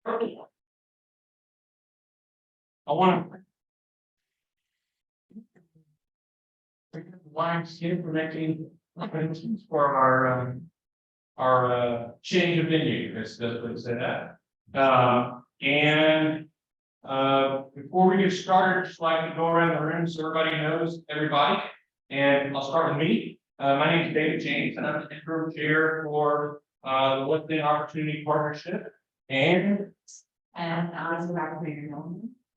I want to. Lines implementing for our change of venue, that's what it said that. Before we get started, just like to go around the room so everybody knows everybody. And I'll start with me. My name is David James, and I'm the interim chair for the LinkedIn Opportunity Partnership. And I'm Rebecca Mayor,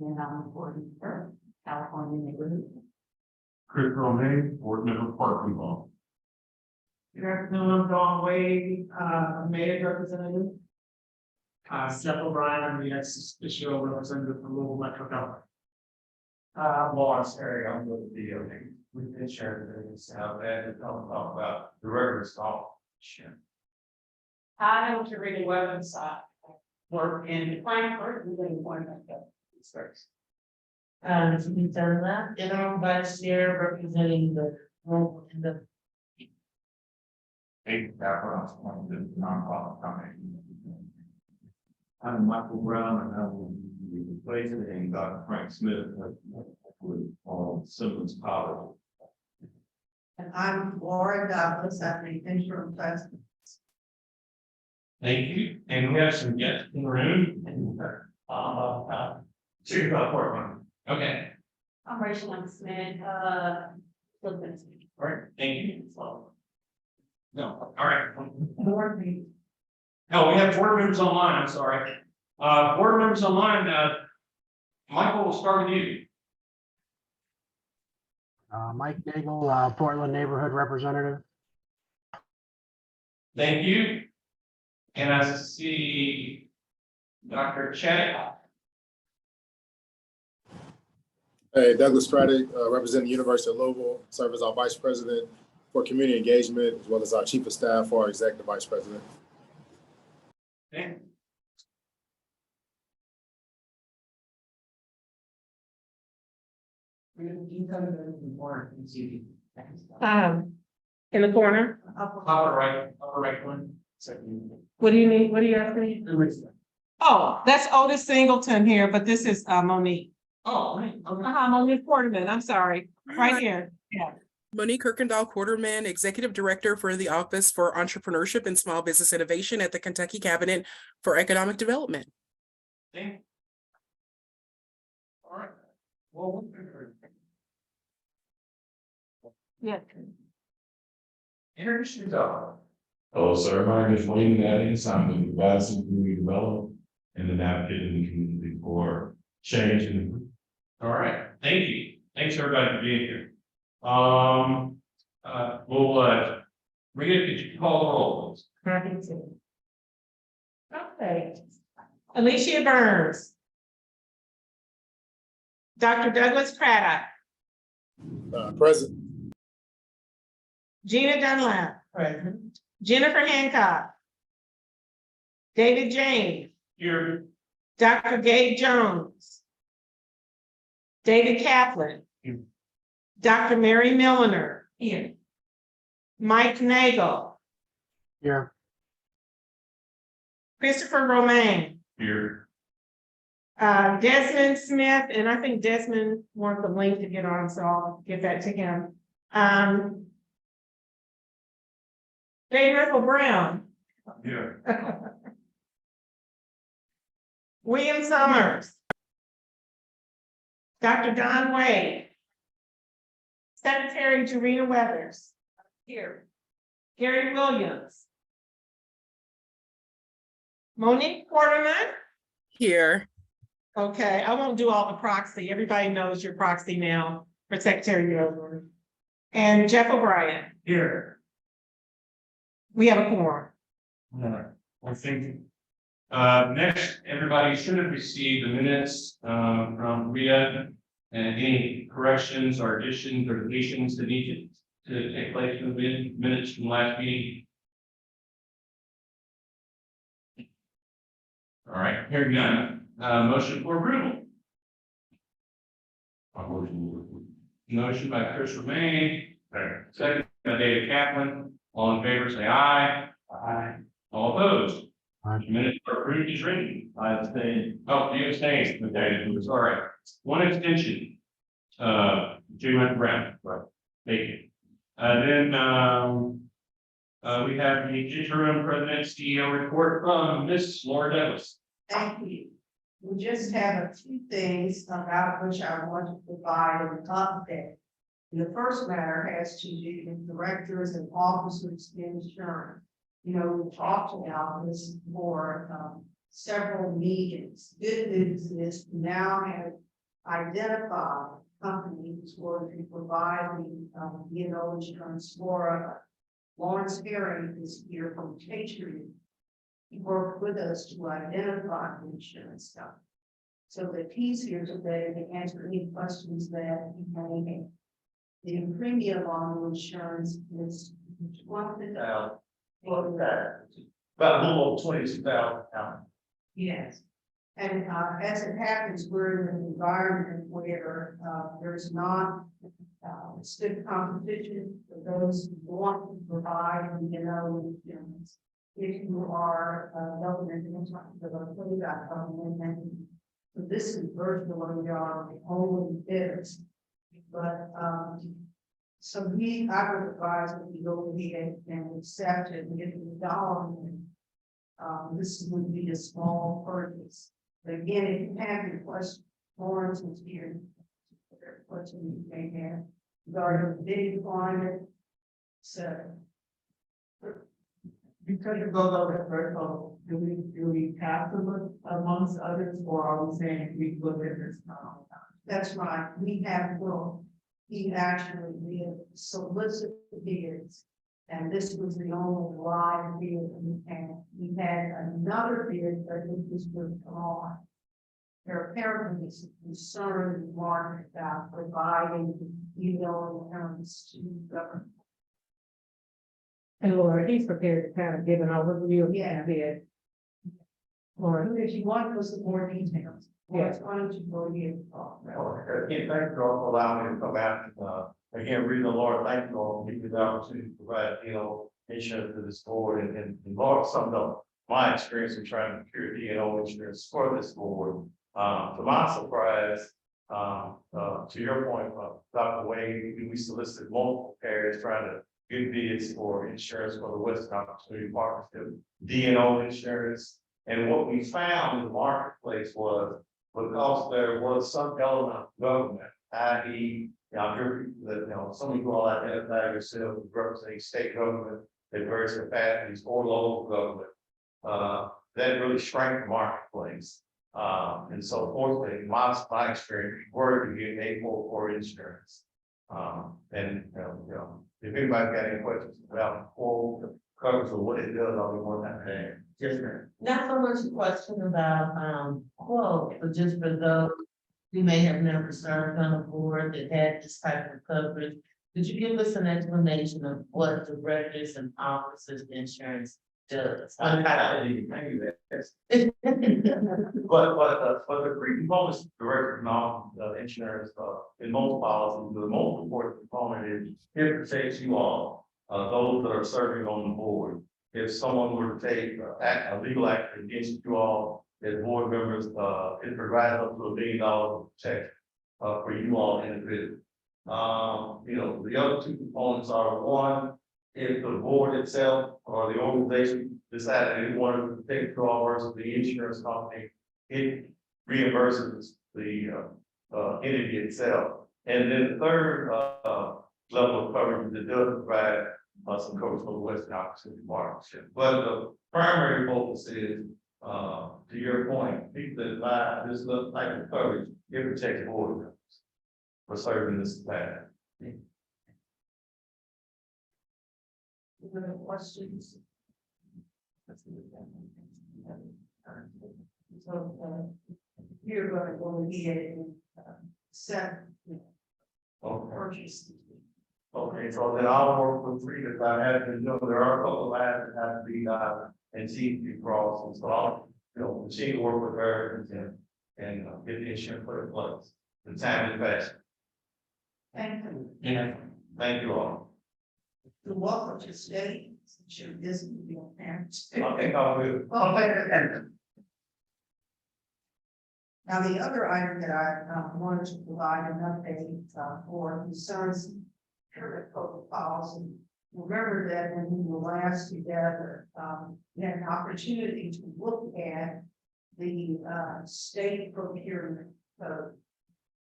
and I'm the board member, California Neighborhood. Chris Romaine, board member, Park Law. Good afternoon, Dawn Wade, mayor representative. Seth O'Brien, I'm the ex-official representative from Louisville Metro Government. Lawrence Terry, I'm with the DOT. We've been sharing this out there to talk about the river stall. Sure. I know to read the website, work in Frankfurt, we didn't want that. To be done that, and I'm vice chair representing the local and the. Hey, that's what I was wanting to nonprofit company. I'm Michael Brown, and I'm the replacement and Dr. Frank Smith with Simmons College. And I'm Laura Douglas, I'm the interim president. Thank you. And we have some guests in the room. Chief Portland. Okay, I'm Rachel M. Smith, Philippines. all right, thank you. No, all right. No, we have board members online, I'm sorry. Board members online, Michael, will start with you. Mike Nagel, Portland Neighborhood Representative. Thank you. And I see Dr. Chaddock. Hey, Douglas Straddick, representing the University of Louisville, serve as our Vice President for Community Engagement, as well as our Chief of Staff for our Executive Vice President. Okay. In the corner, Upper right one. what do you need, what do you ask me? Oh, that's Otis Singleton here, but this is Monique. Oh, right. Okay. Monique Porterman, I'm sorry, right here, yeah. Monique Kirkendall Quarterman, Executive Director for the Office for Entrepreneurship and Small Business Innovation at the Kentucky Cabinet for Economic Development. Thank you. All right. Well, Yeah. introduce yourself. Hello, sir. My name is Wayne Addings. I'm the advisor in community development and an advocate in the community for change. And All right, thank you. Thanks everybody for being here. Rita, could you call the roll, please? Happy to. Okay. Alicia Burns. Dr. Douglas Craddock, Present. Gina Dunlap. Present. Jennifer Hancock. David James, Here. Dr. Gabe Jones. David Kaplan. Here. Dr. Mary Milliner. Here. Mike Nagel. Here. Christopher Romaine. Here. Desmond Smith, and I think Desmond wants the link to get on, so I'll give that to him. Dave Ripple Brown. Here. William Summers. Dr. Don Wade. Secretary Jarena Weathers. Here. Gary Williams. Monique Porterman. Here. Okay, I won't do all the proxy. Everybody knows your proxy now for Secretary Yoder. And Jeff O'Brien. Here. We have a quorum. All right, well, thank you. Next, everybody should have received the minutes from Rita and any corrections or additions or deletions that needed to take place in the minutes from last meeting. All right, hearing none, motion for approval. Motion by Chris Romaine, second by David Kaplan. All in favor, say aye. Aye. All opposed? Minutes are approved as written. I abstain. Oh, you abstained. Okay, sorry. One extension. Jim went Brown. Right. Thank you. Then, we have the interim president CEO report from Ms. Laura Douglas. Thank you. We just have a few things about which I want to provide an update. The first matter has to do with directors and officers insurance. You know, we talked about this for several meetings. Good news is we now have identified companies where we provide the insurance for Lawrence Herring is here from Patriot. He worked with us to identify the insurance stuff. So that he's here today to answer any questions that you may have. The premium on the insurance is About a little over 22,000. Yes. And as it happens, we're in an environment where there's not stiff competition for those who want to provide, insurance. If you are government, so this is virtually we are the only bidders. But so I would advise that we go ahead and accept it and get the dollar. This would be a small purchase. But again, if you have your question, Lawrence is here. Question you may have regarding bidding on it. So. Because it goes over threshold, do we have to look amongst others, or are we saying we look at this now? That's right, we have, he actually did solicit bids. And this was the only live bid we had. We had another bid, but it was withdrawn. There apparently is a concern in the market about providing, insurance to government. And Laura, he's prepared to kind of give an overview of Yeah. that bid. Laura, If you want us more details, Yes. why don't you go ahead and talk? Again, thank you all for allowing me to come out and, again, read the Lord, thank you all for giving me the opportunity to provide, insurance to this board and Lord summed up my experience in trying to procure insurance for this board. To my surprise, to your point, Dr. Wade, we solicited multiple carriers trying to get bids for insurance for the Western Opportunity Partnership, D&O insurance. And what we found in the marketplace was, because there was some element of government, i.e., I'm here that, some of you all identify yourself as representing state government at various capacities or local government, that really shrank the marketplace. And so fortunately, my experience, we were to get a for insurance. And, if anybody got any questions about full coverage or what it does, I'll be more than happy to answer. Yes, ma'am. Not so much a question about, quote, but just for those who may have never served on a board that had this type of coverage. Could you give us an explanation of what directors and officers insurance does? I didn't think of that. But the three components, director and all, insurance, in most policies, the most important component is it protects you all, those that are serving on the board. If someone were to take a legal action against you all as board members, it provides up to $1 billion of protection for you all individually. The other two components are, one, if the board itself or the organization decided they wanted to take the draw versus the insurance company, it reimburses the entity itself. And then the third level of coverage that does provide some coverage for the Western Opportunity Partnership. But the primary focus is, to your point, people that buy this type of coverage, it protects board members for serving this path. Any questions? So, you're going to go ahead and set purchase. Okay, so then I'll work with three that I have to know, there are a couple of ads that have to be and see to be crossed, and so I'll, continue to work with her and get the insurance put in place. The time is fast. Thank you. Yeah. Thank you all. You're welcome to stay. Sure, this will be on there. I think I'll move. Oh, wait. Now, the other item that I wanted to provide an update for concerns current public policy. Remember that when we were last together, we had an opportunity to look at the state procurement code.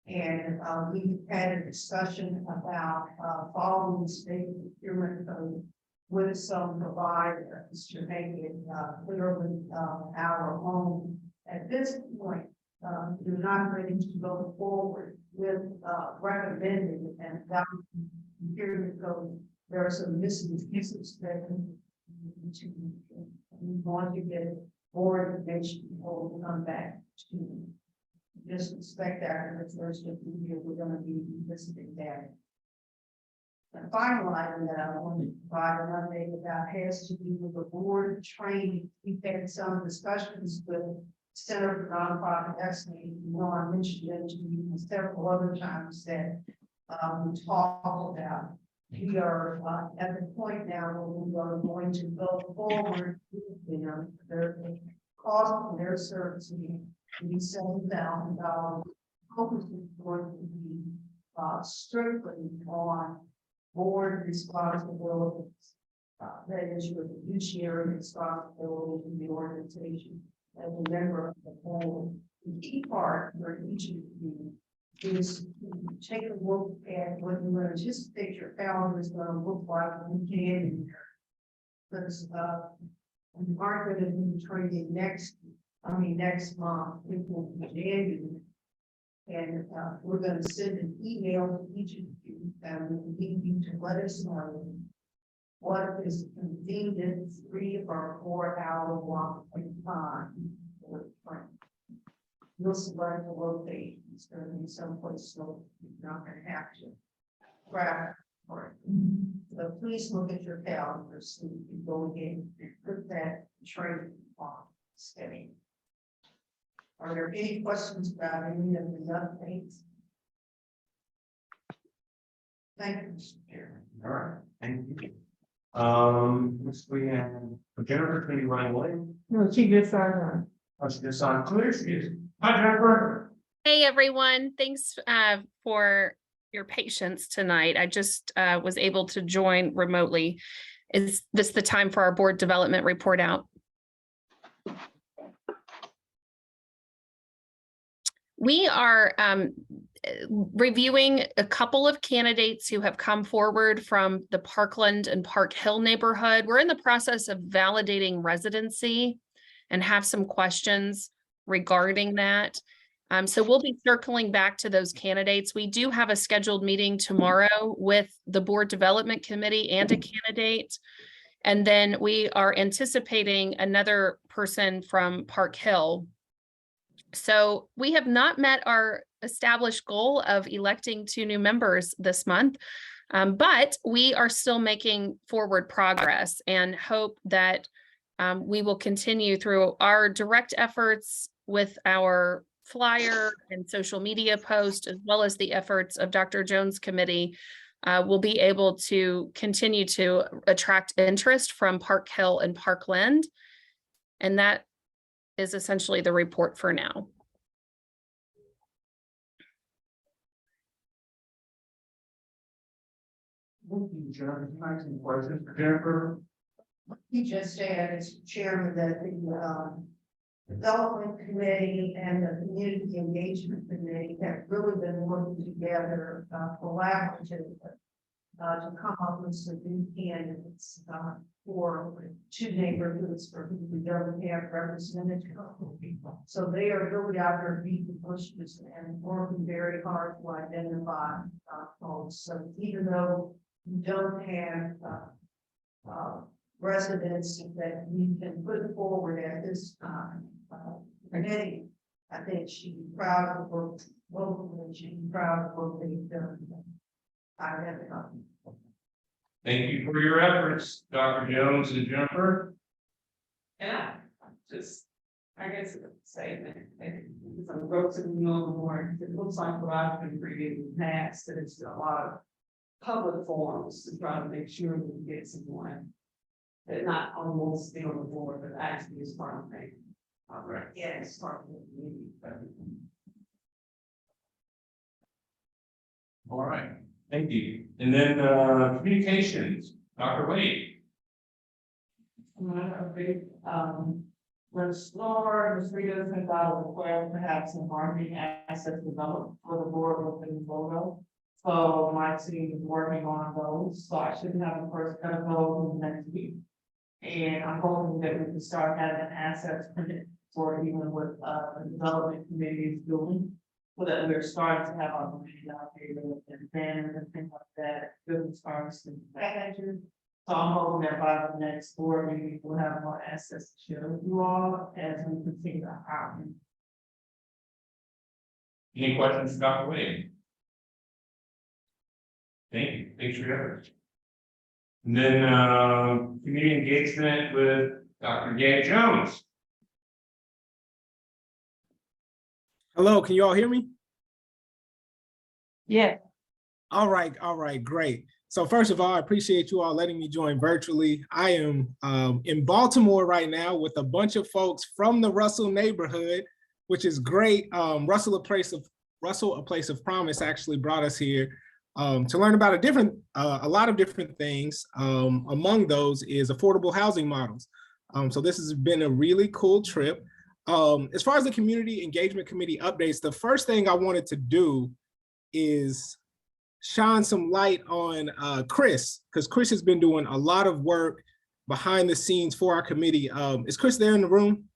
And we had a discussion about following the state procurement code with some providers to make it clearly our own. At this point, you're not ready to go forward with recommending and adopting the procurement code. There are some missing pieces that we want to get more information before we come back to just expect that in the first of the year, we're gonna be visiting that. The final item that I want to provide an update about has to do with the board training. We've had some discussions with Center for Nonprofit Excellence. You know, I mentioned it to you several other times that we talked about. We are at the point now where we are going to go forward with them. Their cost of their services to be $7,000. Focus is going to be strictly on board responsibilities. That is your fiduciary responsibility in the organization as a member of the board. The key part for each of you is to take a look at what you anticipate your calendar is going to look like in January. Because we aren't going to be training next month, it will be January. And we're going to send an email to each of you and we need you to let us know what is convenient 3 or 4 hour block of time for training. You'll select the location. It's going to be someplace so you're not going to have to grab for it. So please look at your calendar so you can go in and put that training on schedule. Are there any questions about any of the updates? Thank you, Mr. Chairman. All right, thank you. We have Jennifer, can you run away? No, she just started. Oh, she just on clear, she is. Hi, Jennifer. Hey, everyone. Thanks for your patience tonight. I just was able to join remotely. Is this the time for our board development report out? We are reviewing a couple of candidates who have come forward from the Parkland and Park Hill neighborhood. We're in the process of validating residency and have some questions regarding that. So we'll be circling back to those candidates. We do have a scheduled meeting tomorrow with the board development committee and a candidate. And then we are anticipating another person from Park Hill. So we have not met our established goal of electing 2 new members this month, but we are still making forward progress and hope that we will continue through our direct efforts with our flyer and social media post, as well as the efforts of Dr. Jones' committee. We'll be able to continue to attract interest from Park Hill and Parkland. And that is essentially the report for now. Thank you, Jennifer. Can I ask some questions for Jennifer? He just said, as chairman, that the development committee and the community engagement committee have really been working together collaboratively to come up with some new candidates for 2 neighborhoods for whom we don't have representatives. So they are really out there beating the bushes and working very hard to identify folks. So even though we don't have residents that we can put forward at this time, committee, I think she'd be proud of the work locally, she'd be proud of the work they've done. I have it on. Thank you for your efforts, Dr. Jones and Jennifer. Yeah, just, I guess, say that some ropes in the middle of the board. It looks like what I've been reading in the past, that it's a lot of public forums to try to make sure that we get someone But not almost be on the board, but actually is part of it. All right. Yeah, it's part of the community. All right, thank you. And then, communications, Dr. Wade. A big, when Laura, Ms. Rita sent out a request to have some marketing assets developed for the board open photo. So my team is working on those, so I should have the first cut of those next week. And I'm hoping that we can start having assets printed for even what the development committee is doing. So that we're starting to have our committee out there and banners and things like that, business cards and badges. So I'm hoping that by the next board meeting, we'll have more access to share with you all as we continue to hire. Any questions, for Dr. Wade? Thank you, thanks for your efforts. And then, community engagement with Dr. Gay Jones. Hello, can you all hear me? Yeah. All right, great. So first of all, I appreciate you all letting me join virtually. I am in Baltimore right now with a bunch of folks from the Russell neighborhood, which is great. Russell, a place of promise, actually brought us here to learn about a lot of different things. Among those is affordable housing models. So this has been a really cool trip. As far as the community engagement committee updates, the first thing I wanted to do is shine some light on Chris, because Chris has been doing a lot of work behind the scenes for our committee. Is Chris there in the room?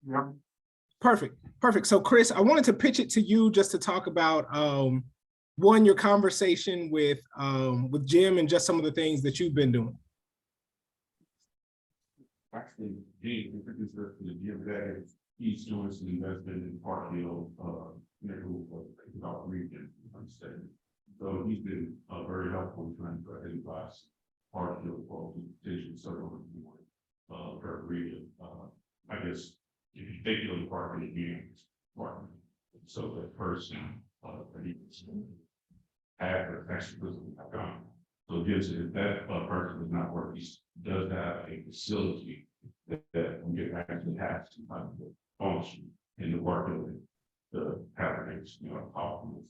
Yeah. Perfect. So Chris, I wanted to pitch it to you just to talk about one, your conversation with Jim and just some of the things that you've been doing. Actually, James introduced us to the Jim that he's doing some investment in Park Hill, neighborhood about region, I'm saying. So he's been very helpful in trying to identify Park Hill for potential circle per region. I guess if you take the Park Hill meetings, so that person that he had actually gone. So gives it if that person does not work, he does have a facility that can get actually have some type of function in the work of the applicants, optimal.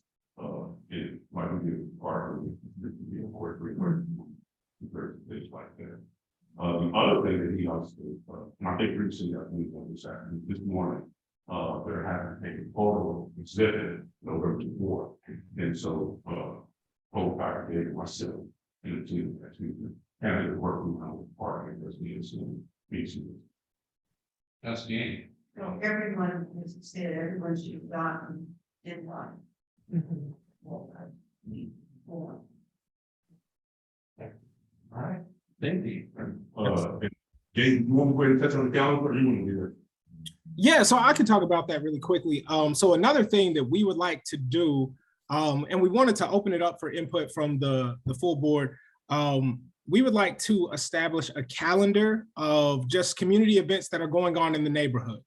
It might be part of the work things like that. The other thing that he also, and I think recently I think on this morning, they're having a photo exhibit November 4th, and so both Dr. David, myself, and the team actually kind of working on the part of this meeting. That's the game. So everyone, as you said, everyone should have gotten in line. All right, thank you. Jason, you want to go ahead and touch on the calendar, or you want to do that? Yeah, so I can talk about that really quickly. So another thing that we would like to do, and we wanted to open it up for input from the full board. We would like to establish a calendar of just community events that are going on in the neighborhood.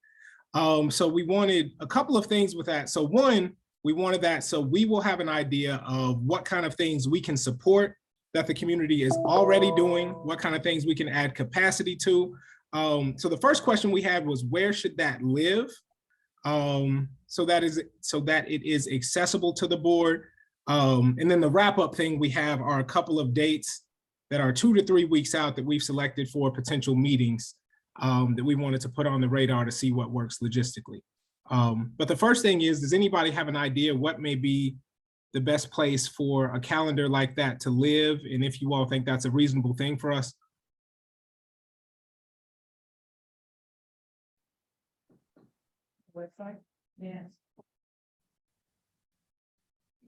So we wanted a couple of things with that. So one, we wanted that so we will have an idea of what kind of things we can support that the community is already doing, what kind of things we can add capacity to. So the first question we had was, where should that live? So that it is accessible to the board. And then the wrap up thing we have are a couple of dates that are 2 to 3 weeks out that we've selected for potential meetings that we wanted to put on the radar to see what works logistically. But the first thing is, does anybody have an idea what may be the best place for a calendar like that to live? And if you all think that's a reasonable thing for us? Website? Yes.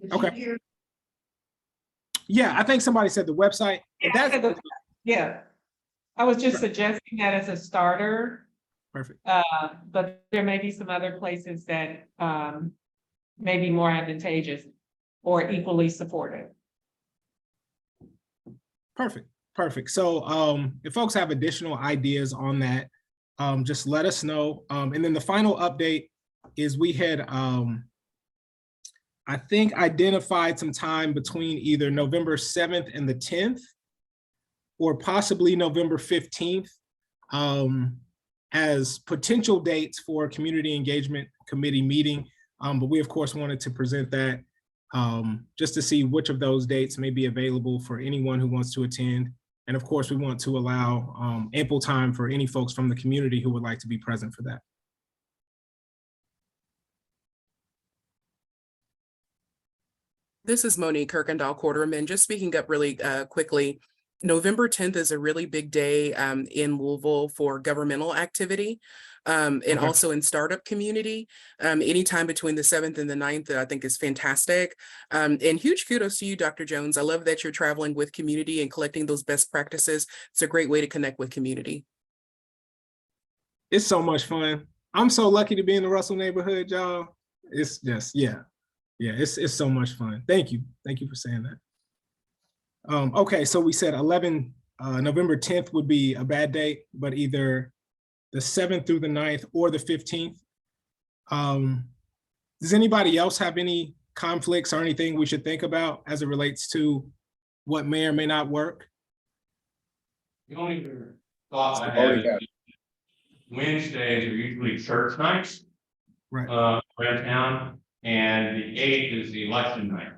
Did you Okay. hear? Yeah, I think somebody said the website. Yeah, I was just suggesting that as a starter. Perfect. But there may be some other places that may be more advantageous or equally supportive. Perfect. So if folks have additional ideas on that, just let us know. And then the final update is we had, I think, identified some time between either November 7th and the 10th or possibly November 15th as potential dates for a community engagement committee meeting. But we of course wanted to present that just to see which of those dates may be available for anyone who wants to attend. And of course, we want to allow ample time for any folks from the community who would like to be present for that. This is Monique Kirkendall Quarterman. Just speaking up really quickly. November 10th is a really big day in Louisville for governmental activity and Okay. also in startup community. Anytime between the 7th and the 9th, I think is fantastic. And huge kudos to you, Dr. Jones. I love that you're traveling with community and collecting those best practices. It's a great way to connect with community. It's so much fun. I'm so lucky to be in the Russell neighborhood, y'all. It's just, yeah, it's so much fun. Thank you for saying that. Okay, so we said November 10th would be a bad date, but either the 7th through the 9th or the 15th. Does anybody else have any conflicts or anything we should think about as it relates to what may or may not work? The only thought I have is Wednesdays are usually church nights. Right. Around town, and the 8th is the election night.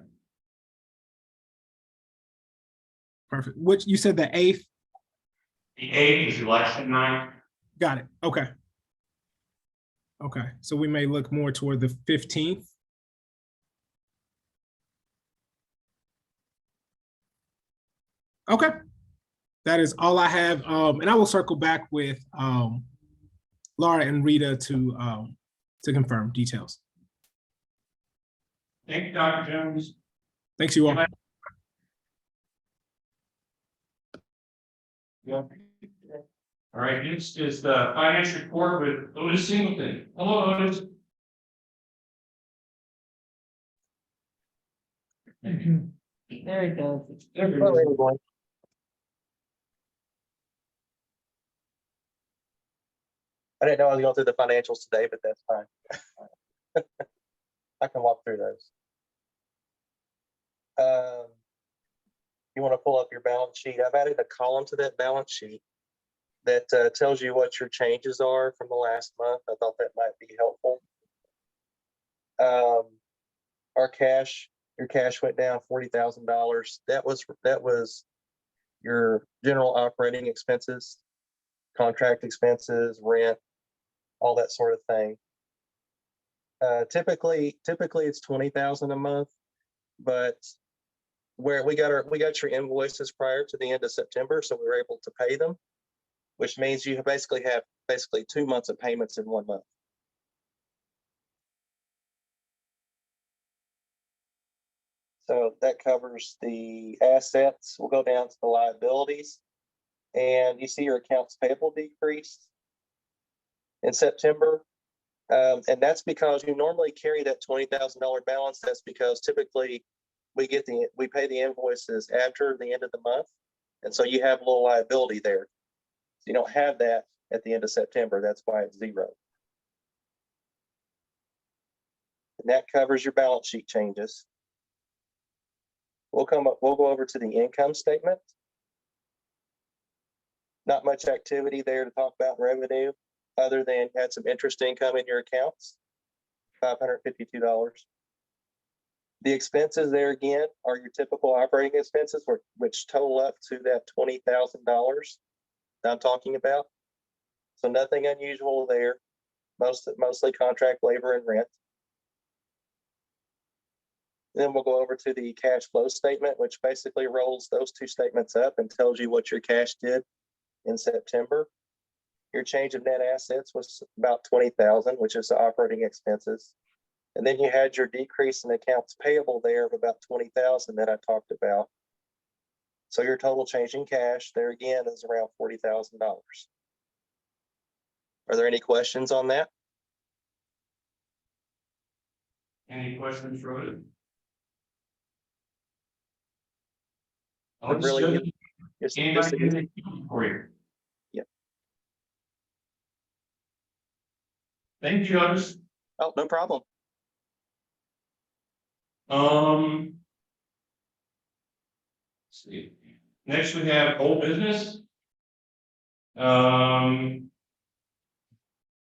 Perfect. Which you said the 8th? The 8th is election night. Got it. Okay. Okay, so we may look more toward the 15th. Okay, that is all I have. And I will circle back with Laura and Rita to confirm details. Thank you, Dr. Jones. Thanks, you all. Yeah. All right, next is the finance report with Otis Singleton. Hello, Otis. There he goes. There he is. I didn't know I was going through the financials today, but that's fine. I can walk through those. You want to pull up your balance sheet? I've added a column to that balance sheet that tells you what your changes are from the last month. I thought that might be helpful. Your cash went down $40,000. That was your general operating expenses, contract expenses, rent, all that sort of thing. Typically it's 20,000 a month, but where we got your invoices prior to the end of September, so we were able to pay them, which means you basically have 2 months of payments in 1 month. So that covers the assets. We'll go down to the liabilities, and you see your accounts payable decreased in September. And that's because you normally carry that $20,000 balance. That's because typically we pay the invoices after the end of the month. And so you have a little liability there. So you don't have that at the end of September. That's why it's zero. And that covers your balance sheet changes. We'll go over to the income statement. Not much activity there to talk about revenue, other than you had some interest income in your accounts, $552. The expenses there again are your typical operating expenses, which total up to that $20,000 that I'm talking about. So nothing unusual there, mostly contract labor and rent. Then we'll go over to the cash flow statement, which basically rolls those two statements up and tells you what your cash did in September. Your change of net assets was about $20,000, which is the operating expenses. And then you had your decrease in accounts payable there of about $20,000 that I talked about. So your total change in cash there again is around $40,000. Are there any questions on that? Any questions, Rhoda? Really, For you. Yeah. Thank you, Otis. Oh, no problem. Let's see. Next, we have old business.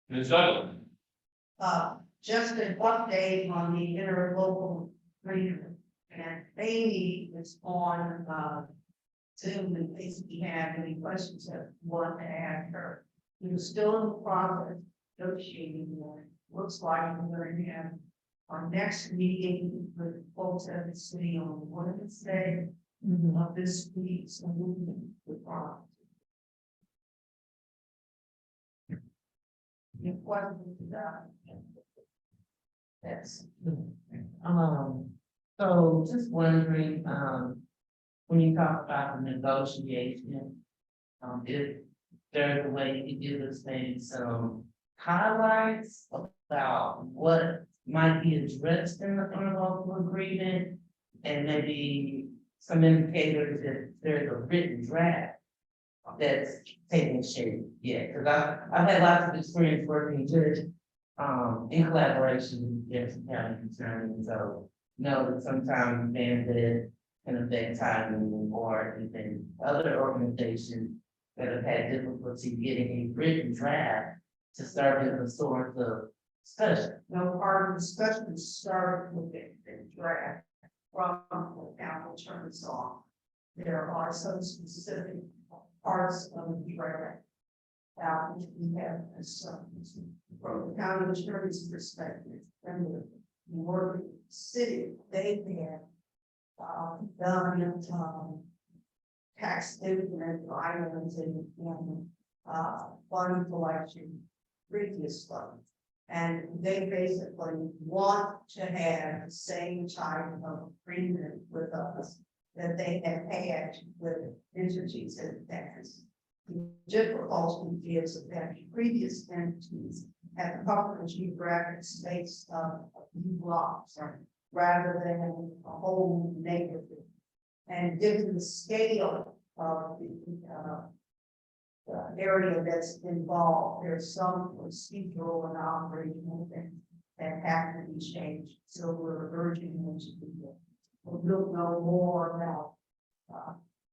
Ms. Douglas. Just an update on the interlocal agreement. And Amy is on, Zoom in case you have any questions that you want to ask her. We're still in the process of negotiating more. Looks like we're going to have our next meeting with folks at the city on Wednesday of this week, so we'll be with Ron. Your questions about that's So just wondering, when you talk about the negotiation, if there's a way you could give us maybe some highlights about what might be addressed in the interlocal agreement, and maybe some indicators that there's a written draft that's taking shape, yeah, because I've had lots of experience working just in collaboration with Jefferson County concerning, so know that sometimes bandwidth can affect timing, or even other organizations that have had difficulty getting a written draft to serve as a source of discussion. no part of the discussion started with the draft from the council turns off. There are some specific parts of the draft which we have as from the county attorney's perspective, and the work city, they have done tax dividend items and fund collection previously. And they basically want to have the same type of agreement with us that they have had with entities in the past. The difficulty is that previous entities have covered geographic space of a few blocks rather than a whole neighborhood. And given the scale of the area that's involved, there's some procedural and operational things that have to be changed. So we're urging them to do that. We'll know more about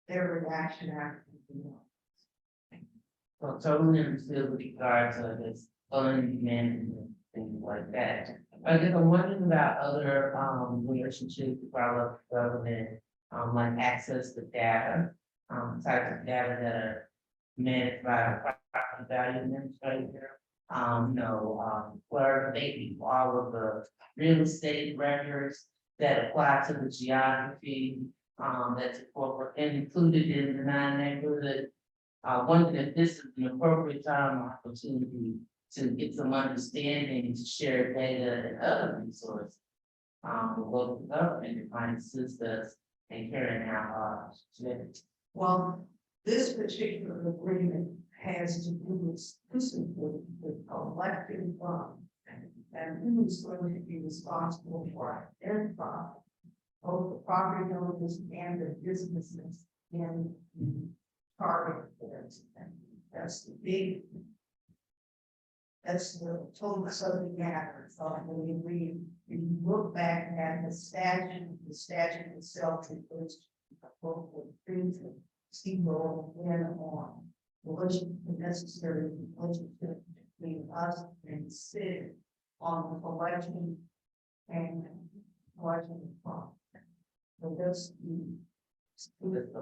their reaction after the meeting. So totally understood with regard to this unmanagement, things like that. I guess I'm wondering about other relationships with our local government, like access to data, types of data that are managed by a property value administrator. Where maybe all of the real estate records that apply to the geography, that's incorporated and included in the 9 neighborhood. Wondering if this is an appropriate time or opportunity to get some understanding, to share data and other resources. The local government to find assist us in carrying out our strategy. Well, this particular agreement has to do exclusively with collective funds. And who's going to be responsible for identifying both the property owners and the businesses in the target areas. And that's the total subject matter. So when we look back at the statute itself refers to both the things that steamroll in on the necessary relationship between us and the city on the collection and collection of funds. So that's the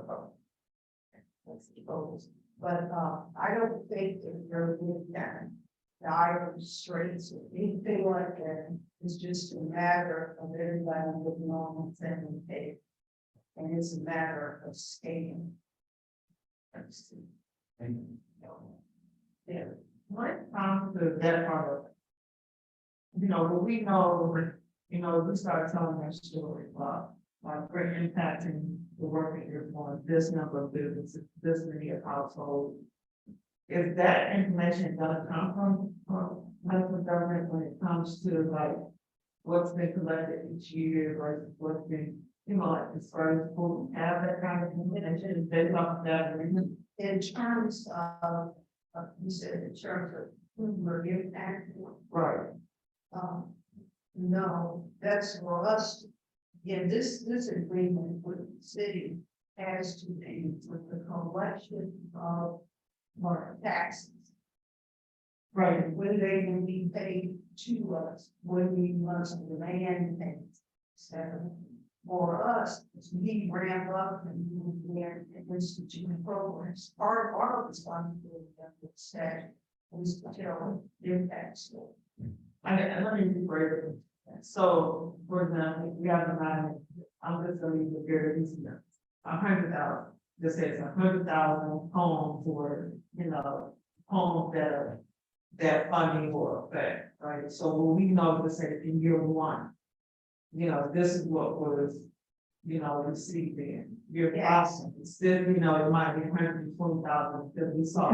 vote. That's the goals. But I don't think that there will be dire straits or anything like that. It's just a matter of everybody living on the same page. And it's a matter of scaling. Yeah, when it comes to that part of it, when we know, we start telling our story about great impacting the work that you're doing, this number of businesses, this many of households. Is that information gonna come from local government when it comes to like what's been collected each year versus what's been, like dispersed, have that kind of information based off of that agreement? In terms of, you said in terms of who we're impacted. Right. No, that's for us. Yeah, this agreement with the city as to the collection of more taxes. Right, when they will be paid to us, when we must demand things. So for us, we ramp up and we institute programs. Part of our responsibility of the statute is to tell impacts. And let me rephrase it. So, for example, we have the line, I'm just gonna use a very easy number. 100,000, this says 100,000 homes or, homes that funding will affect, right? So when we know, let's say in year one, this is what was, received in year five, still, it might be 120,000, because we saw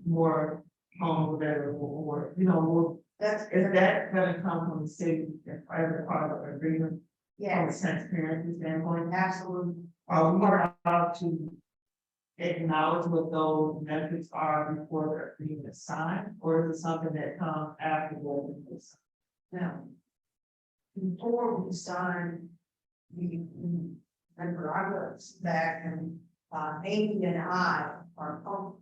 more homes available, or, more. Is that gonna come from the city and private part of the agreement? From a Yes, transparency standpoint, absolutely. are we allowed to acknowledge what those metrics are before the agreement is signed, or is it something that comes after the agreement is signed? Now, before we sign, we remember I was back and, Amy and I are on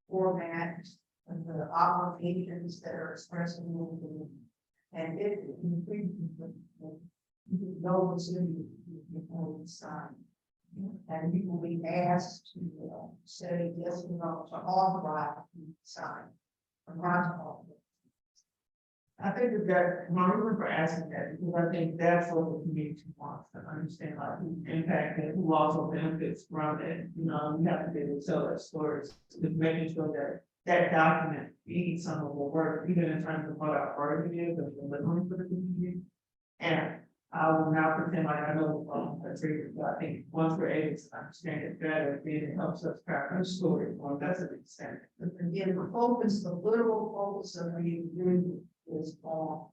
format of the obligations that are expressed in the agreement. And it, we know what's in the before we sign. And we will be asked to say yes or no to authorize the sign. Or not to authorize. I think that, I remember asking that, because I think that's what the community wants to understand, like who impacted, who also benefits from it, we have to be able to tell that story, just making sure that that document needs some of the work, even in terms of what our burden is, of delivering for the community. And I will now pretend like I know that's great, but I think once we're able to understand it better, then it helps us craft our story, or that's an extent. Again, the focus, the literal focus of the agreement is on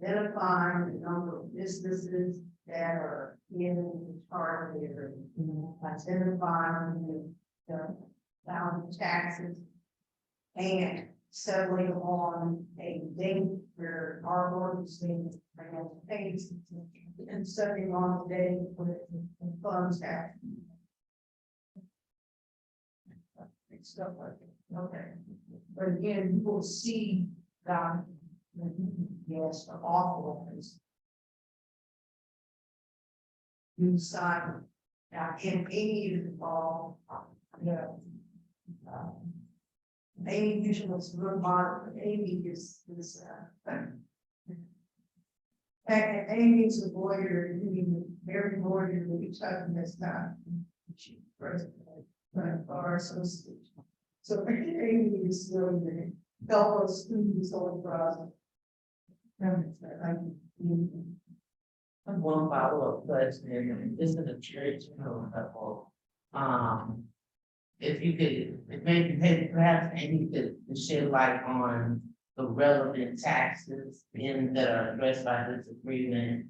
identifying the number of businesses that are in the target area, identifying the amount of taxes, and settling on a date where our ordinance pays, and setting on the date when the funds have. Stuff like that, okay. But again, you will see that, yes, the awful ones. You sign, now, in Amy is involved, Amy usually was real modern, Amy is, Amy's a lawyer, very lawyer, we talk in this time. She president, our association. So Amy is really the fellow students on the process. I'm one follow-up question, and this is a church level. If you could, maybe perhaps Amy could shed light on the relevant taxes that are addressed by this agreement.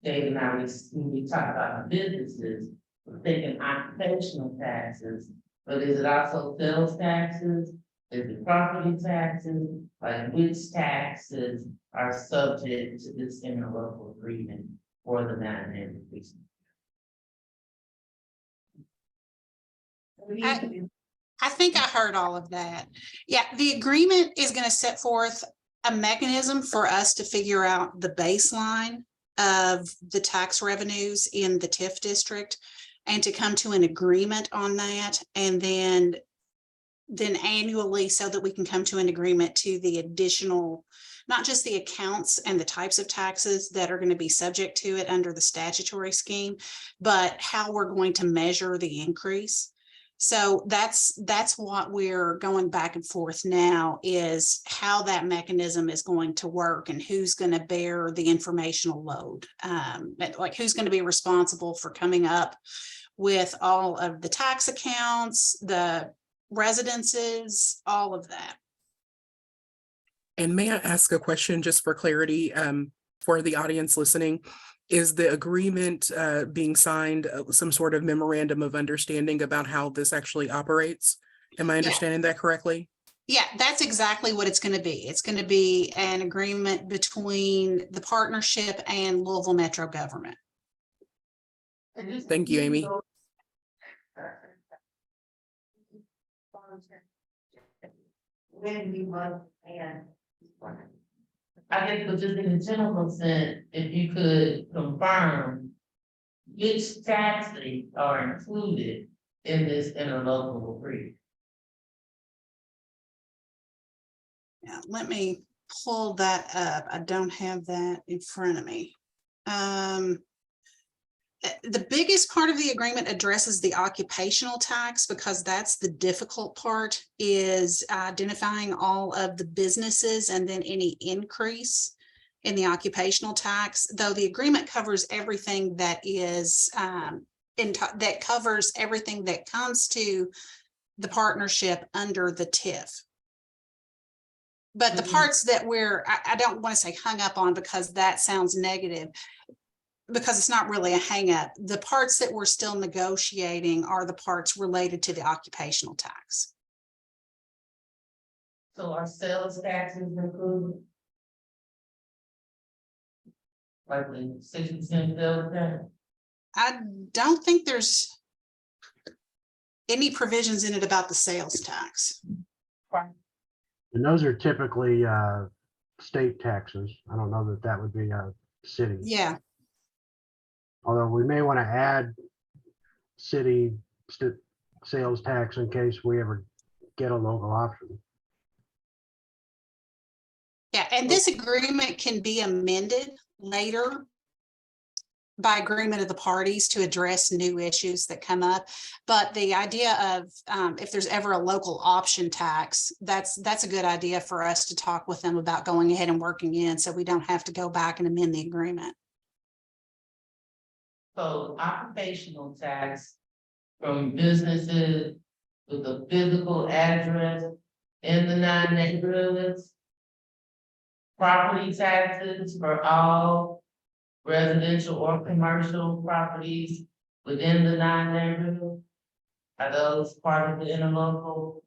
Dave and I, when we talk about the businesses, we're thinking occupational taxes, but is it also sales taxes? Is it property taxes? Like which taxes are subject to this interlocal agreement for the non-neighborhood business? I think I heard all of that. Yeah, the agreement is going to set forth a mechanism for us to figure out the baseline of the tax revenues in the TIF district and to come to an agreement on that, and then annually, so that we can come to an agreement to the additional, not just the accounts and the types of taxes that are going to be subject to it under the statutory scheme, but how we're going to measure the increase. So that's what we're going back and forth now, is how that mechanism is going to work and who's going to bear the informational load. Like who's going to be responsible for coming up with all of the tax accounts, the residences, all of that. And may I ask a question just for clarity for the audience listening? Is the agreement being signed some sort of memorandum of understanding about how this actually operates? Am I understanding that correctly? Yeah, that's exactly what it's going to be. It's going to be an agreement between the partnership and Louisville Metro government. Thank you, Amy. When we want and. I guess, but just in a general sense, if you could confirm which taxes are included in this interlocal agreement. Yeah, let me pull that up. I don't have that in front of me. The biggest part of the agreement addresses the occupational tax because that's the difficult part, is identifying all of the businesses and then any increase in the occupational tax, though the agreement covers everything that is that covers everything that comes to the partnership under the TIF. But the parts that I don't want to say hung up on because that sounds negative, because it's not really a hang up. The parts that we're still negotiating are the parts related to the occupational tax. So are sales taxes included? Like the 6% sales tax? I don't think there's any provisions in it about the sales tax. And those are typically state taxes. I don't know that that would be a city. Yeah, Although we may want to add city sales tax in case we ever get a local option. yeah, and this agreement can be amended later by agreement of the parties to address new issues that come up. But the idea of if there's ever a local option tax, that's a good idea for us to talk with them about going ahead and working in, so we don't have to go back and amend the agreement. So occupational tax from businesses with a physical address in the 9 neighborhoods. Property taxes for all residential or commercial properties within the 9 neighborhoods. Are those part of the interlocal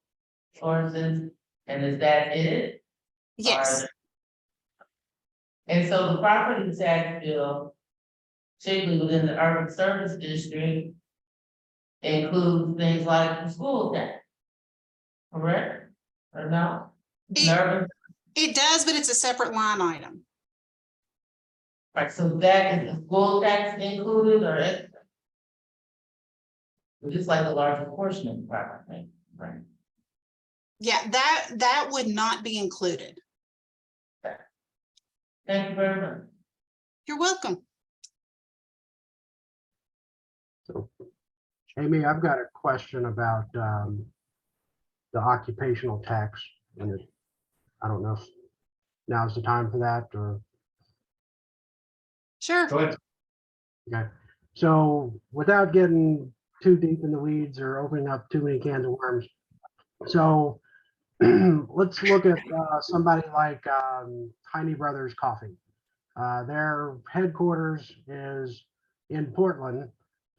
sources? And is that it? Yes. And so the property tax bill, particularly within the urban service district, includes things like the school tax. Correct? Or no? It does, but it's a separate line item. Right, so that is the school tax included or extra? Which is like a larger portion of the property, right? Yeah, that would not be included. Thank you very much. You're welcome. So, Amy, I've got a question about the occupational tax. And I don't know if now's the time for that or. Sure. Go ahead. Okay, so without getting too deep in the weeds or opening up too many cans of worms. So let's look at somebody like Heine Brothers Coffee. Their headquarters is in Portland,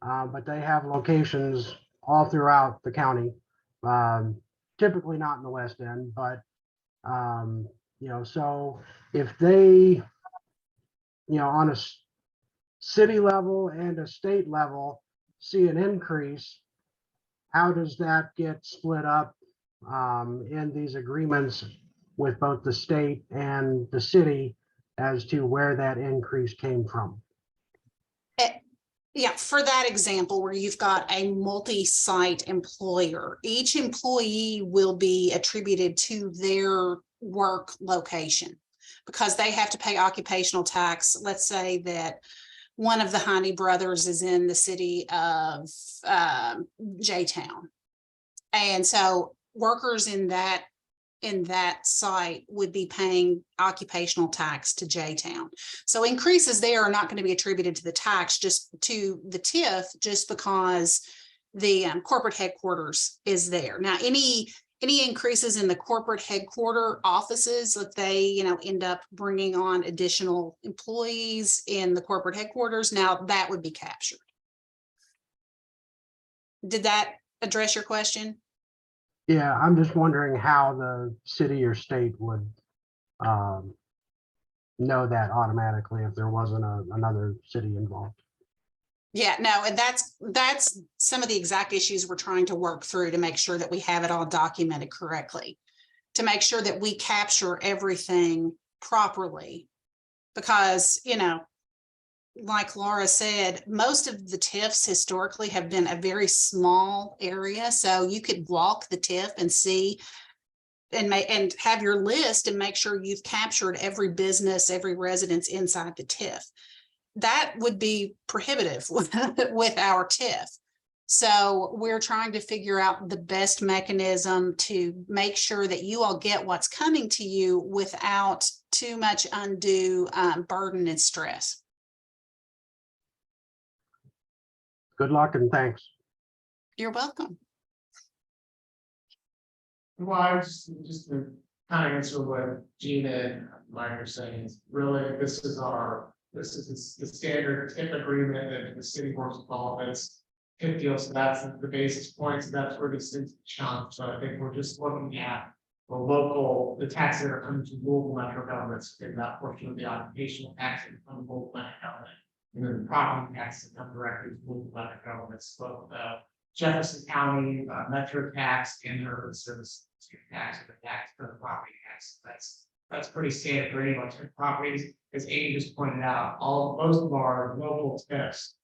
but they have locations all throughout the county. Typically not in the West End, but so if they, on a city level and a state level see an increase, how does that get split up in these agreements with both the state and the city as to where that increase came from? Yeah, for that example, where you've got a multi-site employer, each employee will be attributed to their work location because they have to pay occupational tax. Let's say that one of the Heine brothers is in the city of J-Town. And so workers in that site would be paying occupational tax to J-Town. So increases there are not going to be attributed to the tax, just to the TIF, just because the corporate headquarters is there. Now, any increases in the corporate headquarter offices, if they, end up bringing on additional employees in the corporate headquarters, now that would be captured. Did that address your question? Yeah, I'm just wondering how the city or state would know that automatically if there wasn't another city involved. Yeah, no, and that's some of the exact issues we're trying to work through to make sure that we have it all documented correctly. To make sure that we capture everything properly. Because, you know, like Laura said, most of the TIFs historically have been a very small area, so you could walk the TIF and see and have your list and make sure you've captured every business, every residence inside the TIF. That would be prohibitive with our TIF. So we're trying to figure out the best mechanism to make sure that you all get what's coming to you without too much undue burden and stress. Good luck and thanks. You're welcome. Well, I was just to kind of answer what Gina and Mike are saying, is really, this is the standard TIF agreement that the city works with all of its TIF deals, so that's the basis points, and that's where these things challenge. So I think we're just looking at the taxes that are coming to local metro governments, in that portion of the occupational tax from local metro government. And then the property taxes that come directly to local metro governments, both Jefferson County Metro tax and the urban service tax, or the tax for the property tax. That's pretty standard for any of our properties. As Amy just pointed out, most of our local TIFs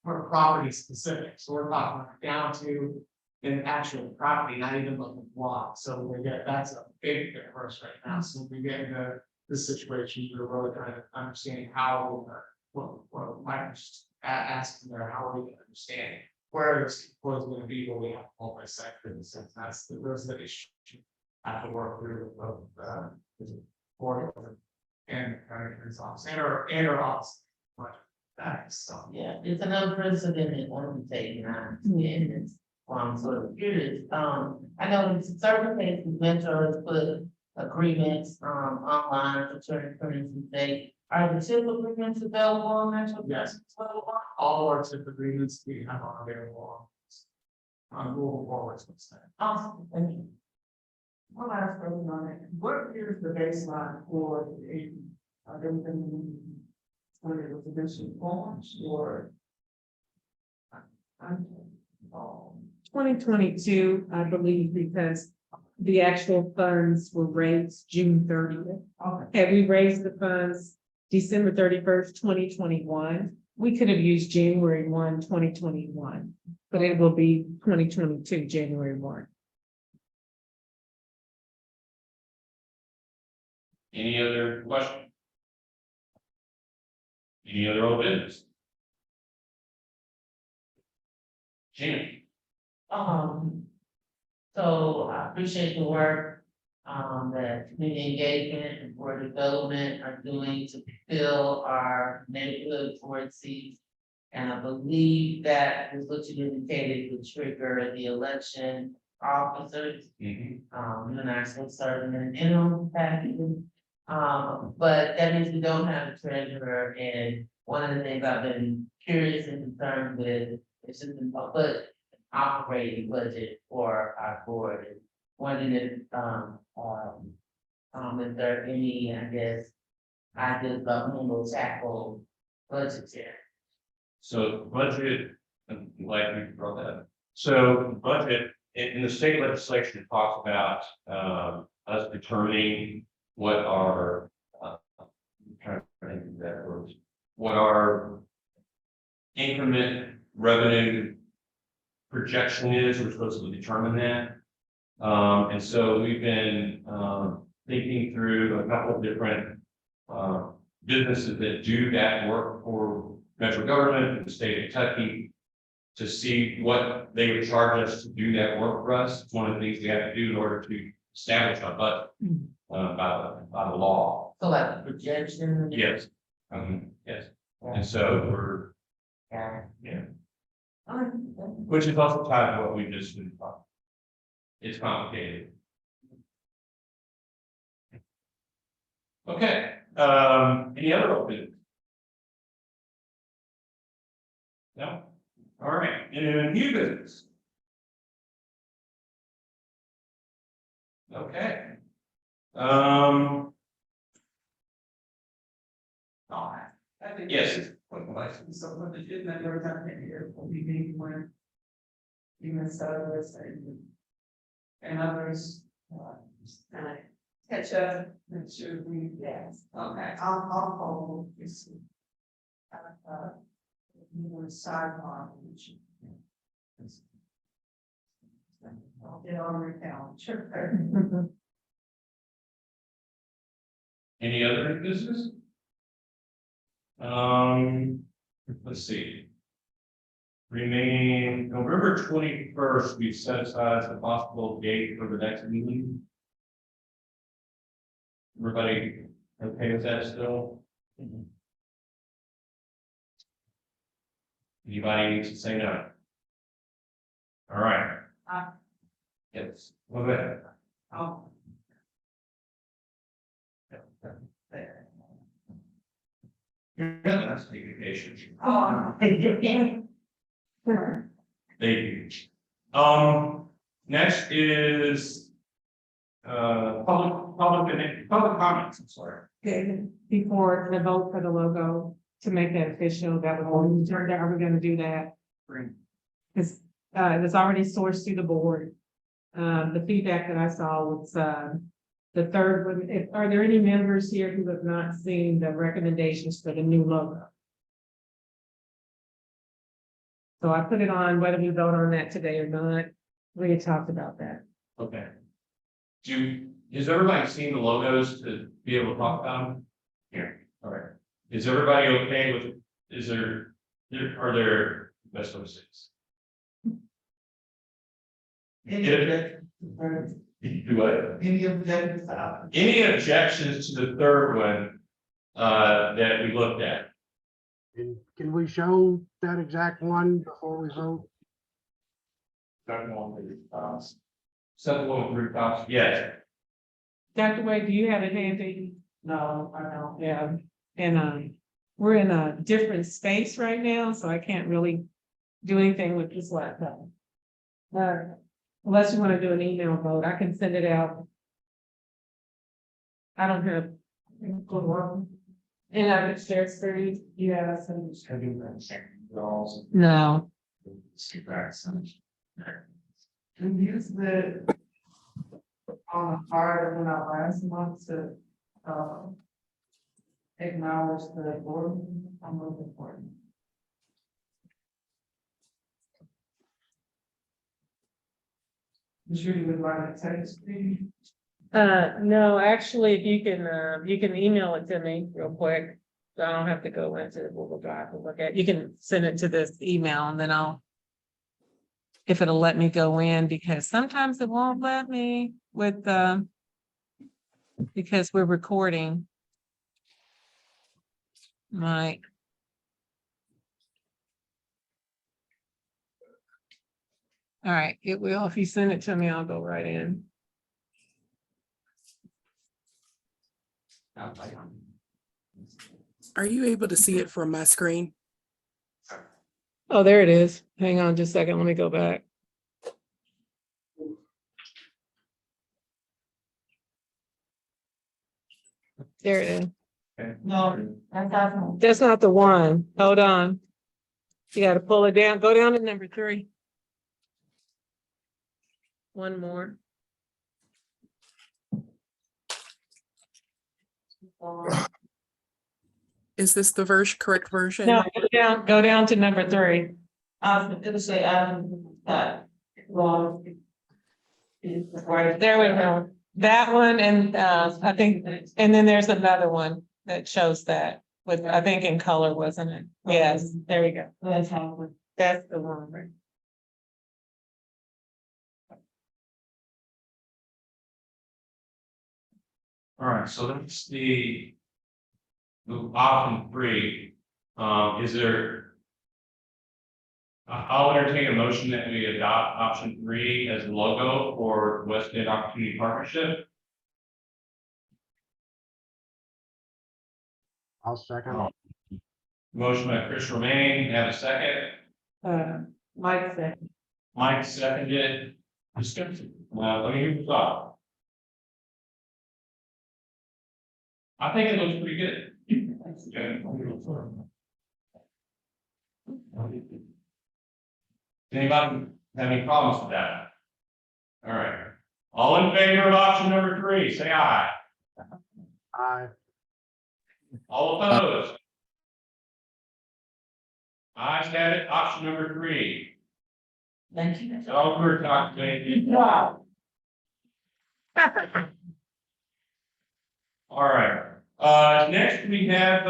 are property specific. So we're talking down to an actual property, not even like a block. So that's a big thing for us right now. So we get into this situation, we're really trying to understand how what Mike was asking there, how are we gonna understand where this was going to be when we have multi-sector, in the sense that's the issue. I have to work through the board and our office and our office. But that is so. Yeah, it's an unprecedented undertaking, and it's, I'm sort of curious, I know in certain cases, Metro has put agreements, online for certain currency state. Are the TIF agreements available on Metro? Yes. All our TIF agreements we have are available on Google Forwards website. Awesome, thank you. One last question on it. What is the baseline for the AP? Are they been when it was eventually launched or? 2022, I believe, because the actual funds were raised June 30th. Okay. Had we raised the funds December 31st, 2021, we could have used January 1, 2021, but it will be 2022, January 1. Any other question? Any other old business? Gina? So I appreciate the work that community engagement and board development are doing to fill our neighborhood board seats. And I believe that is what you indicated would trigger the election officers. You and I are still serving in an interim capacity. But that means we don't have a treasurer, and one of the things I've been curious and concerned with is just the operating budget for our board. And wondering if there any, I guess, ideas about when we'll tackle budgets here. So budget, I'm glad you brought that up. So budget, in the state legislation, it talks about us determining what our, I'm trying to think of that word, what our increment revenue projection is. We're supposed to determine that. And so we've been thinking through a couple of different businesses that do that work for Metro government in the state of Kentucky to see what they would charge us to do that work for us. It's one of the things we have to do in order to establish our budget by the law. So like the projection? Yes. Yes. And so we're, yeah. Which is also tied to what we just been talking. It's complicated. Okay, any other open? No? All right, in new business. Okay. Yes. license, so what they did, that every time they hear, will be meeting when. Even sellers and others, catch up, make sure we, yes, okay. I'll call this. Sidebar. I'll get on your calendar. Any other business? Let's see. Remaining November 21st, we've set aside as a possible date for the next meeting. Everybody okay with that still? Anybody needs to say no? All right. Yes, go ahead. Oh. Let's take vacation. Oh. Thank you. Next is public comments, I'm sorry. Okay, before the vote for the logo, to make that official, that was, are we gonna do that? Because, it was already sourced through the board. The feedback that I saw was, the third one, are there any members here who have not seen the recommendations for the new logo? So I put it on, whether we vote on that today or not, we had talked about that. Okay. Has everybody seen the logos to be able to talk about them? Here, all right. Is everybody okay with, are there best of six? Do what? Any objections? Any objections to the third one, that we looked at? And can we show that exact one before we vote? Second one with rooftops. Second one with rooftops, yes. Dr. Wade, do you have it handy? No, I don't. Yeah, and we're in a different space right now, so I can't really do anything with this laptop. Unless you want to do an email vote, I can send it out. I don't have. Good work. And I could share screen. Yeah. No. We used the on the card that went out last month to acknowledge the board. I'm looking for it. You sure you would like a text, please? No, actually, if you can email it to me real quick. So I don't have to go into Google Drive to look at, you can send it to this email and then if it'll let me go in, because sometimes it won't let me with, because we're recording. Right. All right, it will. If you send it to me, I'll go right in. Are you able to see it from my screen? Oh, there it is. Hang on just a second. Let me go back. There it is. No, That's not the one. Hold on. You gotta pull it down. Go down to number 3. One more. Is this the correct version? No, go down to number 3. it'll say, well. There we go. That one and I think, and then there's another one that shows that with, I think in color, wasn't it? Yes, there we go. That's the one, right? All right, so that's the option 3. Is there? I'll entertain a motion that we adopt option 3 as the logo for West End Opportunity Partnership. I'll second. Motion by Chris Romaine, have a second. Mike said. Mike seconded. Discussion. Let me hear your thought. I think it looks pretty good. Okay. Anybody have any problems with that? All right, all in favor of option number 3, say aye. Aye. All opposed? Ayes have it, option number 3. Thank you. All clear, Dr. Bailey. Wow. All right, next we have,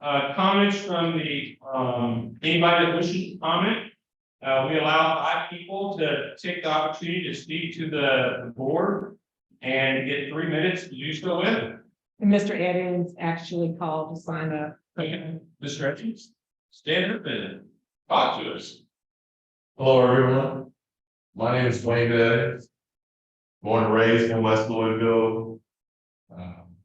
comments from the, anybody that wishes to comment. We allow 5 people to take the opportunity to speak to the board and get 3 minutes to do so in. And Mr. Edmonds actually called to sign up. Okay, Mr. Hutchins, stand up and talk to us. Hello, everyone. My name is Wayne Edmonds. Born and raised in West Louisville.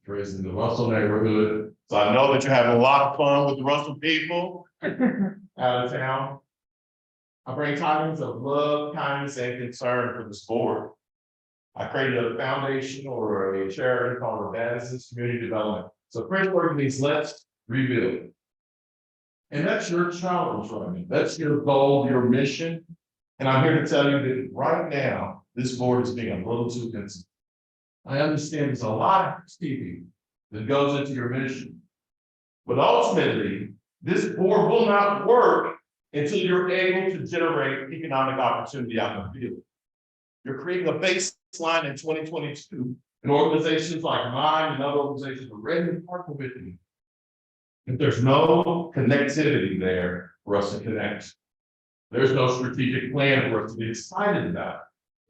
Raised in the Russell neighborhood. So I know that you're having a lot of fun with the Russell people out of town. I bring tidings of love, kindness, and concern for this board. I created a foundation or a charity called Madison's Community Development. So French word means let's rebuild. And that's your challenge, right? That's your goal, your mission. And I'm here to tell you that right now, this board is being a little too concerned. I understand there's a lot of housekeeping that goes into your mission. But ultimately, this board will not work until you're able to generate economic opportunity out in the field. You're creating a baseline in 2022, and organizations like mine and other organizations are ready to partner with you. If there's no connectivity there for us to connect, there's no strategic plan for us to be excited about.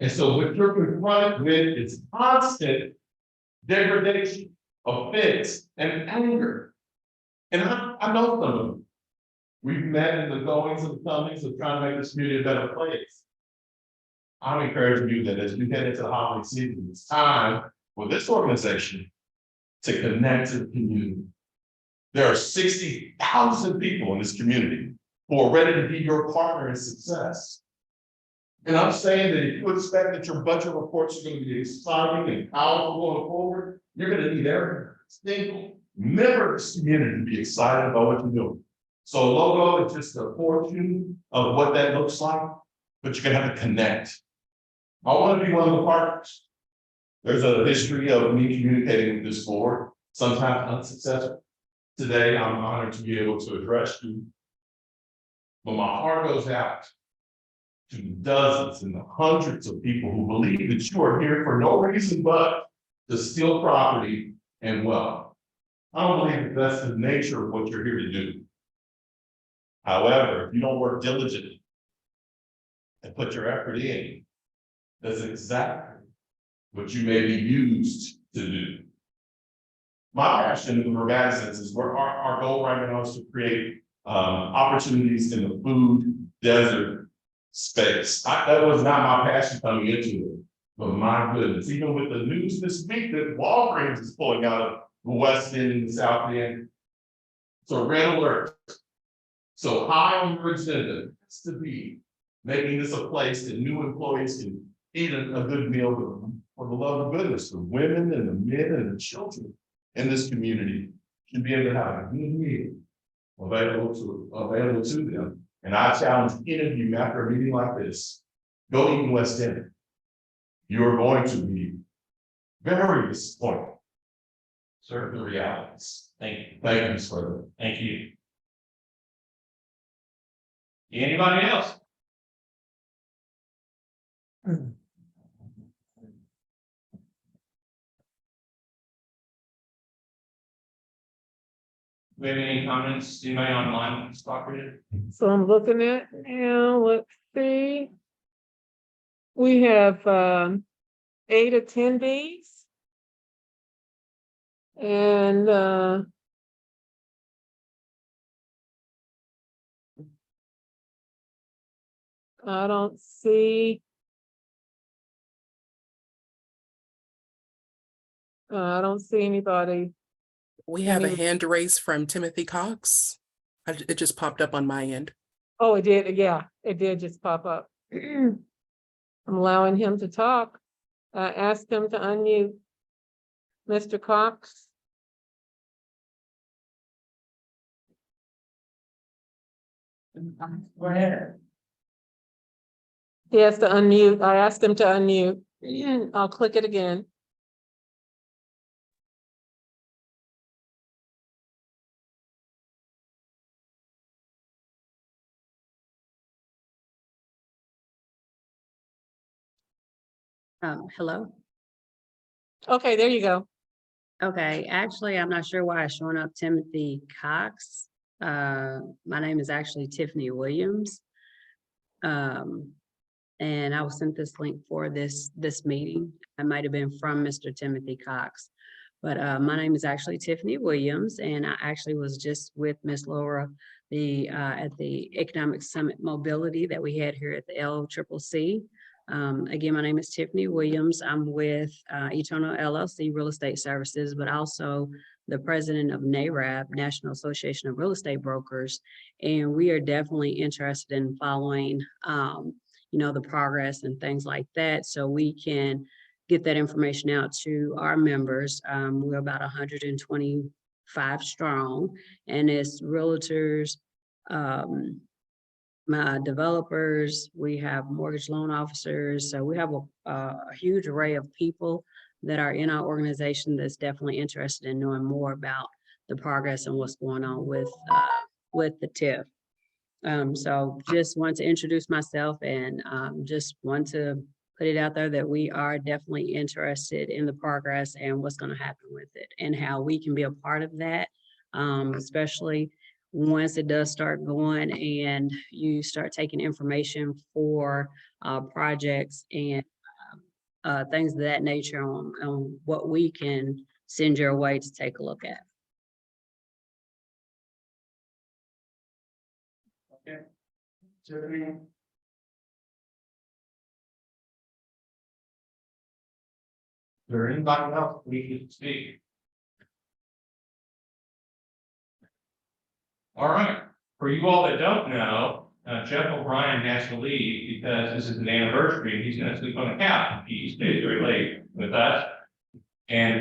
And so what you're confronted with is constant degradation, offense, and anger. And I know some of them. We've met in the goings and comings of trying to make this community a better place. I'm encouraging you that as you get into the holiday season, it's time for this organization to connect to the community. There are 60,000 people in this community who are ready to be your partner in success. And I'm saying that if you expect that your budget reports are going to be exciting and powerful going forward, you're going to need every single member of this community to be excited about what you're doing. So a logo is just a portion of what that looks like, but you're going to have to connect. I want to be one of the partners. There's a history of me communicating with this board, sometimes unsuccessful. Today, I'm honored to be able to address you. But my heart goes out to the dozens and the hundreds of people who believe that you are here for no reason but to steal property and wealth. I don't believe that that's the nature of what you're here to do. However, if you don't work diligently and put your effort in, that's exactly what you may be used to do. My passion for Madison's is our goal right now is to create opportunities in the food desert space. That was not my passion coming into it, but my goodness, even with the news this week that Walgreens is pulling out of the West End and the South End. So red alert. So high on your agenda has to be making this a place that new employees can eat a good meal for the love of goodness. The women and the men and the children in this community should be able to have a good meal available to them. And I challenge any of you after a meeting like this, go eat in West End. You're going to be very disappointed. Certain realities. Thank you. Thank you, sir. Thank you. Anybody else? Do we have any comments? Anybody online? So I'm looking at, and let's see. We have 8 attendees. And I don't see. I don't see anybody. We have a hand raised from Timothy Cox. It just popped up on my end. Oh, it did. Yeah, it did just pop up. I'm allowing him to talk. Ask him to unmute. Mr. Cox. Go ahead. He has to unmute. I asked him to unmute. I'll click it again. Hello. Okay, there you go. Okay, actually, I'm not sure why it's showing up Timothy Cox. My name is actually Tiffany Williams. And I was sent this link for this meeting. I might have been from Mr. Timothy Cox. But my name is actually Tiffany Williams, and I actually was just with Miss Laura at the Economic Summit Mobility that we had here at the LCCC. Again, my name is Tiffany Williams. I'm with Eternal LLC Real Estate Services, but also the president of NAREB, National Association of Real Estate Brokers. And we are definitely interested in following, the progress and things like that, so we can get that information out to our members. We're about 125 strong, and it's realtors, developers, we have mortgage loan officers. So we have a huge array of people that are in our organization that's definitely interested in knowing more about the progress and what's going on with the TIF. So just want to introduce myself and just want to put it out there that we are definitely interested in the progress and what's going to happen with it and how we can be a part of that, especially once it does start going and you start taking information for projects and things of that nature on what we can send your way to take a look at. Okay. Tiffany? Is there anybody else we can speak? All right, for you all that don't know, Jeff O'Brien has to leave because this is an anniversary and he's gonna sleep on the couch. He stayed very late with us. And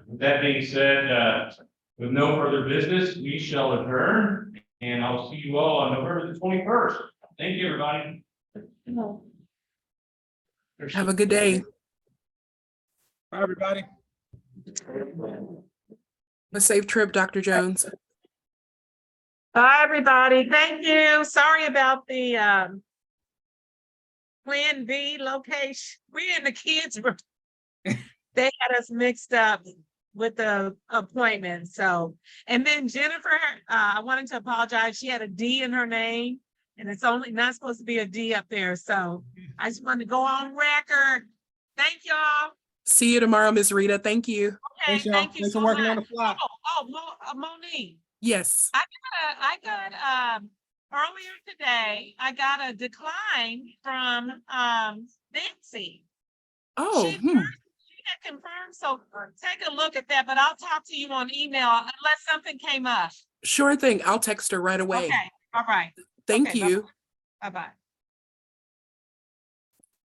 with that being said, with no further business, we shall adjourn and I'll see you all on November the 21st. Thank you, everybody. Have a good day. Bye, everybody. A safe trip, Dr. Jones. Bye, everybody. Thank you. Sorry about the Plan B location. We and the kids were, they had us mixed up with the appointment. So, and then Jennifer, I wanted to apologize. She had a D in her name and it's only not supposed to be a D up there. So I just wanted to go on record. Thank y'all. See you tomorrow, Miss Rita. Thank you. Okay, Thanks, y'all. thank you Thanks so for working much. on the fly. Monique. Yes. I got earlier today, I got a decline from Nancy. Oh, She had confirmed, so take a look at that, but I'll talk to you on email unless something came up. Sure thing. I'll text her right away. Okay, all right. Thank Okay, you. bye-bye.